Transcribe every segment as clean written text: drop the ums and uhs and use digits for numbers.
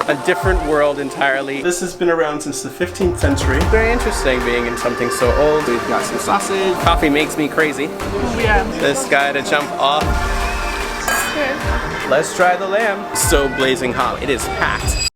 A different world entirely. This has been around since the 15th century. Very interesting being in something so old. We've got some sausage. Coffee makes me crazy. Yeah. This guy to jump off. Good. Let's try the lamb. So blazing hot. It is packed.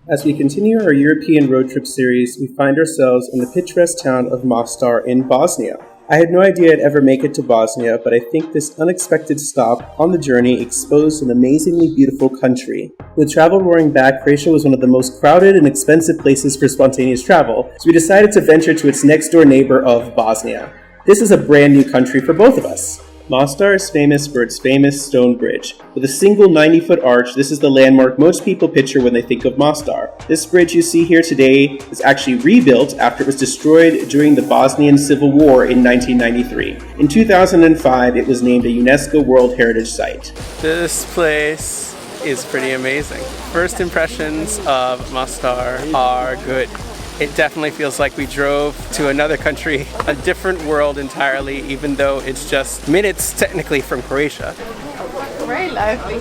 As we continue our European road trip series, we find ourselves in the picturesque town of Mostar in Bosnia. I had no idea I'd ever make it to Bosnia, but I think this unexpected stop on the journey exposed an amazingly beautiful country. With travel roaring back, Croatia was one of the most crowded and expensive places for spontaneous travel, so we decided to venture to its next-door neighbor of Bosnia. This is a brand new country for both of us. Mostar is famous for its famous stone bridge. With a single 90-foot arch, this is the landmark most people picture when they think of Mostar. This bridge you see here today is actually rebuilt after it was destroyed during the Bosnian Civil War in 1993. In 2005, it was named a UNESCO World Heritage Site. This place is pretty amazing. First impressions of Mostar are good. It definitely feels like we drove to another country, a different world entirely, even though it's just minutes technically from Croatia. Very lively.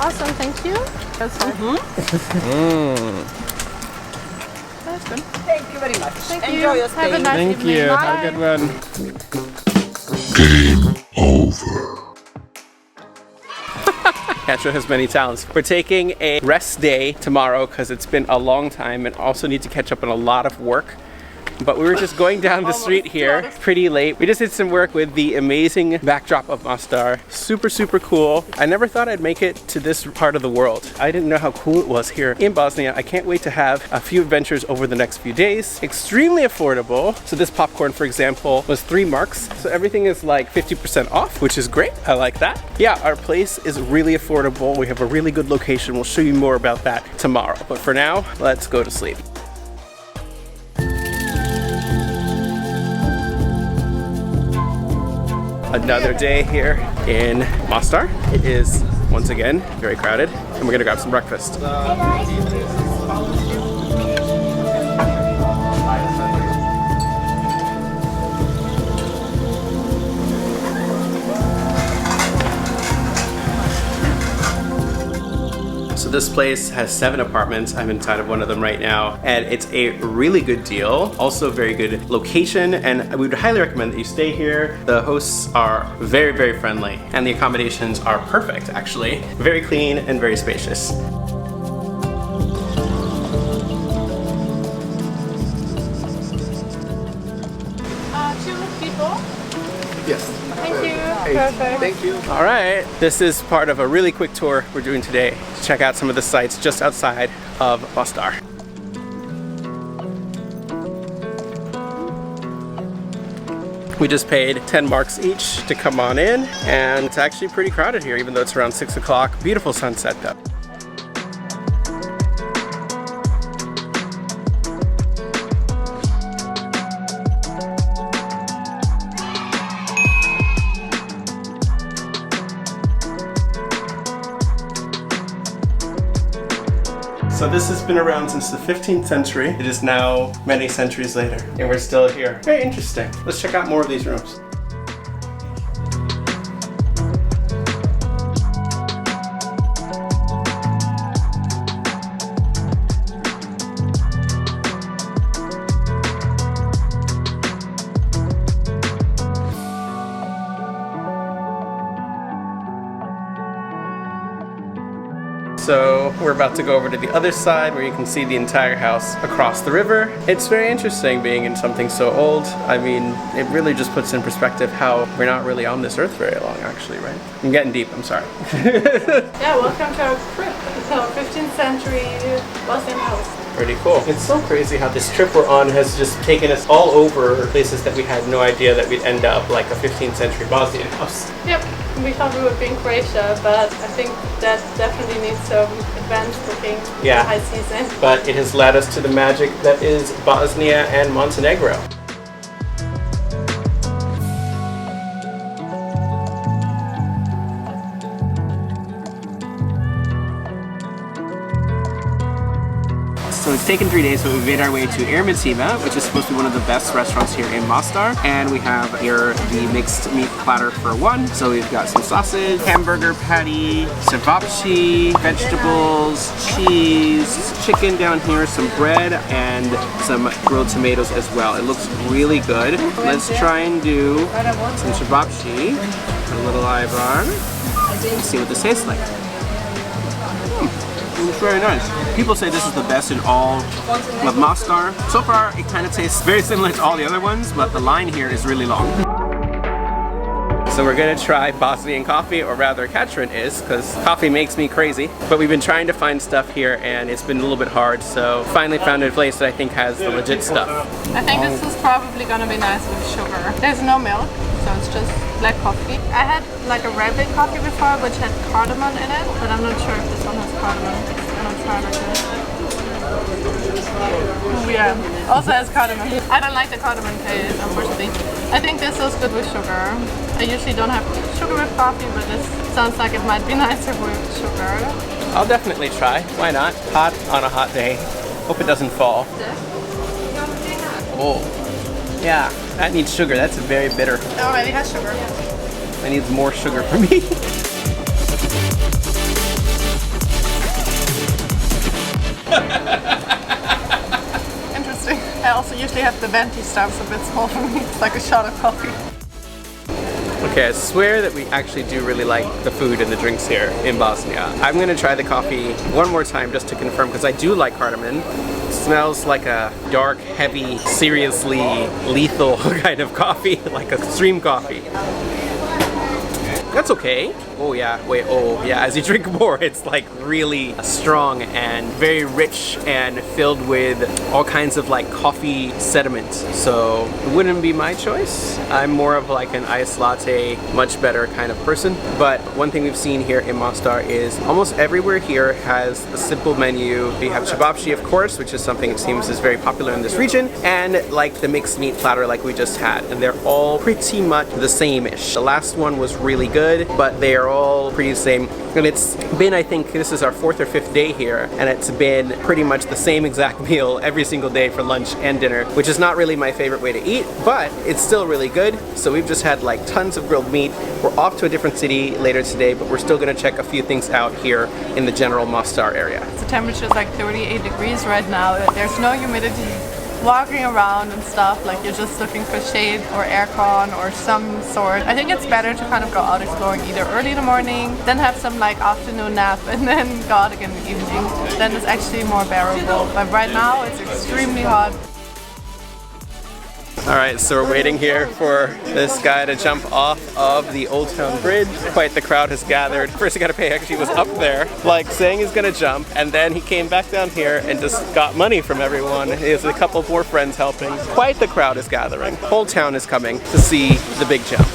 Awesome, thank you. That's fine. That's good. Thank you very much. Thank Enjoy you. your stay. Have a nice Thank evening. you. Bye. Have a good one. Game over. Katrin has many talents. We're taking a rest day tomorrow because it's been a long time and also need to catch up on a lot of work. But we were just going down the street here pretty late. We just did some work with the amazing backdrop of Mostar. Super, super cool. I never thought I'd make it to this part of the world. I didn't know how cool it was here in Bosnia. I can't wait to have a few adventures over the next few days. Extremely affordable. So this popcorn, for example, was 3 marks. So everything is like 50% off, which is great. I like that. Yeah, our place is really affordable. We have a really good location. We'll show you more about that tomorrow. But for now, let's go to sleep. Another day here in Mostar. It is, once again, very crowded, and we're gonna grab some breakfast. So this place has 7 apartments. I'm inside of one of them right now, and it's a really good deal. Also a very good location, and we would highly recommend that you stay here. The hosts are very, very friendly, and the accommodations are perfect, actually. Very clean and very spacious. 2 people. Yes. Thank you. Perfect. Thank you. All right, this is part of a really quick tour we're doing today to check out some of the sites just outside of Mostar. We just paid 10 marks each to come on in, and it's actually pretty crowded here, even though it's around 6 o'clock. Beautiful sunset though. So this has been around since the 15th century. It is now many centuries later, and we're still here. Very interesting. Let's check out more of these rooms. So we're about to go over to the other side where you can see the entire house across the river. It's very interesting being in something so old. I mean, it really just puts in perspective how we're not really on this earth very long, actually, right? I'm getting deep, I'm sorry. Yeah, welcome to our trip. It's our 15th century Bosnian house. Pretty cool. It's so crazy how this trip we're on has just taken us all over places that we had no idea that we'd end up, like a 15th century Bosnian house. Yep, we thought we would be in Croatia, but I think that definitely needs some advanced booking for Yeah. high season. But it has led us to the magic that is Bosnia and Montenegro. So So it's taken 3 days, but we made our way to Ermitiva, which is supposed to be one of the best restaurants here in Mostar. And we have here the mixed meat platter for one. So we've got some sausage, hamburger patty, Civapi, vegetables, cheese, chicken down here, some bread, and some grilled tomatoes as well. It looks really good. Let's try and do some Civapi, a little ivar. Let's see what this tastes like. It's very nice. People say this is the best in all of Mostar. So far, it kind of tastes very similar to all the other ones, but the line here is really long. So we're gonna try Bosnian coffee, or rather Katrin is, because coffee makes me crazy. But we've been trying to find stuff here and it's been a little bit hard, so finally found a place that I think has the legit stuff. I think this is probably gonna be nice with sugar. There's no milk, so it's just black coffee. I had like a rabbit coffee before, which had cardamom in it, but I'm not sure if this one has cardamom. I'm gonna try like this. Yeah, also has cardamom. I don't like the cardamom taste, unfortunately. I think this is good with sugar. I usually don't have sugar with coffee, but this sounds like it might be nicer with sugar. I'll definitely try. Why not? Hot on a hot day. Hope it doesn't fall. Oh, yeah, that needs sugar. That's very bitter. It already has sugar. That needs more sugar for me. Interesting. I also usually have the venti stuff, so a bit small for me. It's like a shot of coffee. Okay, I swear that we actually do really like the food and the drinks here in Bosnia. I'm gonna try the coffee one more time just to confirm, because I do like cardamom. It smells like a dark, heavy, seriously lethal kind of coffee, like extreme coffee. That's okay. Oh yeah, wait, oh yeah, as you drink more, it's like really strong and very rich and filled with all kinds of like coffee sediment. So it wouldn't be my choice. I'm more of like an iced latte, much better kind of person. But one thing we've seen here in Mostar is almost everywhere here has a simple menu. We have Civapi, of course, which is something it seems is very popular in this region, and like the mixed meat platter like we just had. And they're all pretty much the same-ish. The last one was really good, but they are all pretty the same. And it's been, I think this is our 4th or 5th day here, and it's been pretty much the same exact meal every single day for lunch and dinner, which is not really my favorite way to eat, but it's still really good. So we've just had like tons of grilled meat. We're off to a different city later today, but we're still gonna check a few things out here in the general Mostar area. The temperature is like 38 degrees right now. There's no humidity. Walking around and stuff, like you're just looking for shade or aircon or some sort. I think it's better to kind of go out exploring either early in the morning, then have some like afternoon nap, and then go out again in the evening. Then it's actually more bearable. But right now it's extremely hot. Alright, so we're waiting here for this guy to jump off of the Old Town Bridge. Quite the crowd has gathered. First he got to pay, actually was up there, like saying he's gonna jump, and then he came back down here and just got money from everyone. He has a couple of more friends helping. Quite the crowd is gathering. Whole town is coming to see the big jump.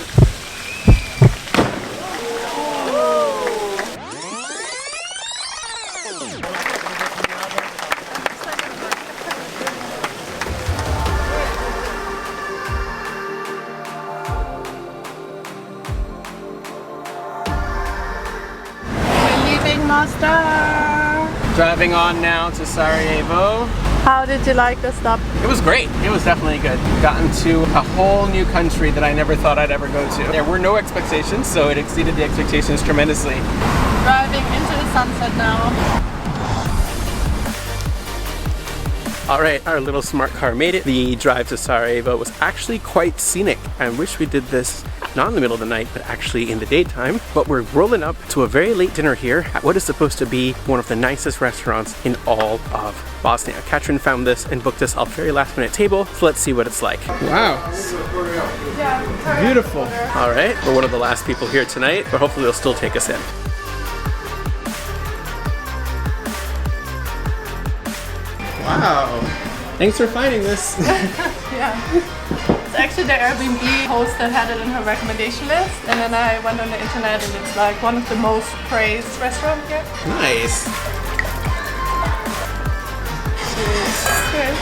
Mostar. Driving on now to Sarajevo. How did you like the stop? It was great. It was definitely good. Gotten to a whole new country that I never thought I'd ever go to. There were no expectations, so it exceeded the expectations tremendously. Driving into the sunset now. Alright, our little smart car made it. The drive to Sarajevo was actually quite scenic. I wish we did this not in the middle of the night, but actually in the daytime. But we're rolling up to a very late dinner here at what is supposed to be one of the nicest restaurants in all of Bosnia. Katrin found this and booked us a very last minute table, so let's see what it's like. Wow. Beautiful. Alright, we're one of the last people here tonight, but hopefully they'll still take us in. Wow. Thanks for finding this. Yeah. It's actually the Airbnb host that had it in her recommendation list, and then I went on the internet and it's like one of the most praised restaurants here. Nice. Okay.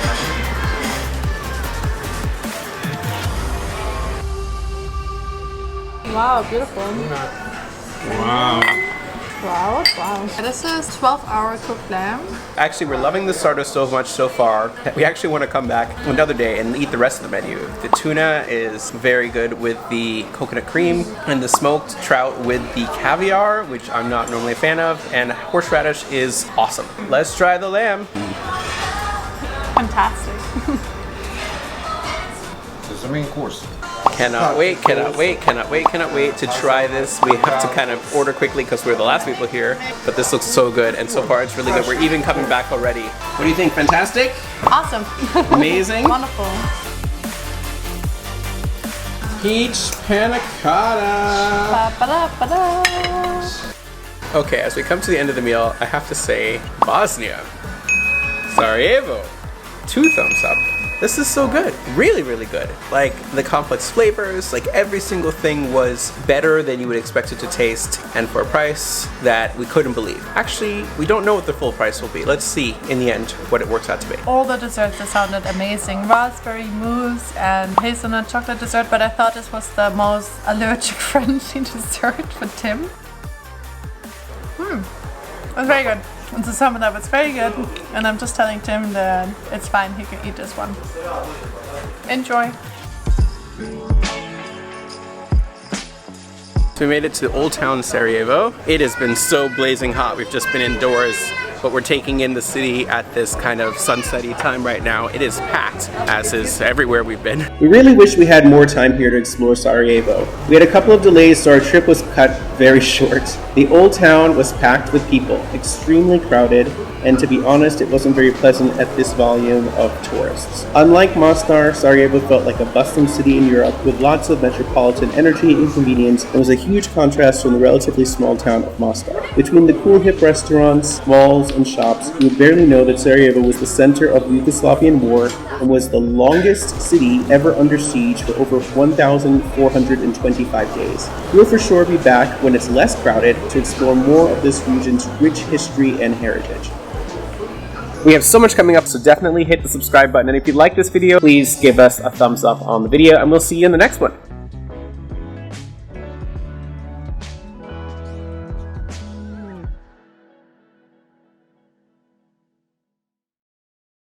Wow, beautiful. Wow. trout. Wow. This is 12-hour cooked lamb. Actually, we're loving the starter so much so far that we actually want to come back another day and eat the rest of the menu. The tuna is very good with the coconut cream, and the smoked trout with the caviar, which I'm not normally a fan of, and horseradish is awesome. Let's try the lamb. Fantastic. This is the main course. Cannot wait to try this. We have to kind of order quickly because we're the last people here, but this looks so good, and so far it's really good. We're even coming back already. What do you think? Fantastic? Awesome. Amazing? Wonderful. Peach panna cotta. Ba-ba-da-ba-da. Okay, as we come to the end of the meal, I have to say, Bosnia, Sarajevo, 2 thumbs up. This is so good. Really, really good. Like, the complex flavors, like every single thing was better than you would expect it to taste, and for a price that we couldn't believe. Actually, we don't know what the full price will be. Let's see in the end what it works out to be. All the desserts sounded amazing. Raspberry mousse and hazelnut chocolate dessert, but I thought this was the most allergic-friendly dessert for Tim. It was very good. And to sum it up, it's very good. And I'm just telling Tim that it's fine, he can eat this one. Enjoy. So we made it to Old Town Sarajevo. It has been so blazing hot. We've just been indoors, but we're taking in the city at this kind of sunsetty time right now. It is packed, as is everywhere we've been. We really wish we had more time here to explore Sarajevo. We had a couple of delays, so our trip was cut very short. The old town was packed with people, extremely crowded, and to be honest, it wasn't very pleasant at this volume of tourists. Unlike Mostar, Sarajevo felt like a bustling city in Europe with lots of metropolitan energy and convenience, and was a huge contrast from the relatively small town of Mostar. Between the cool hip restaurants, malls, and shops, you would barely know that Sarajevo was the center of the Yugoslavian war and was the longest city ever under siege for over 1,425 days. We'll for sure be back when it's less crowded to explore more of this region's rich history and heritage. We have so much coming up, so definitely hit the subscribe button, and if you like this video, please give us a thumbs up on the video, and we'll see you in the next one.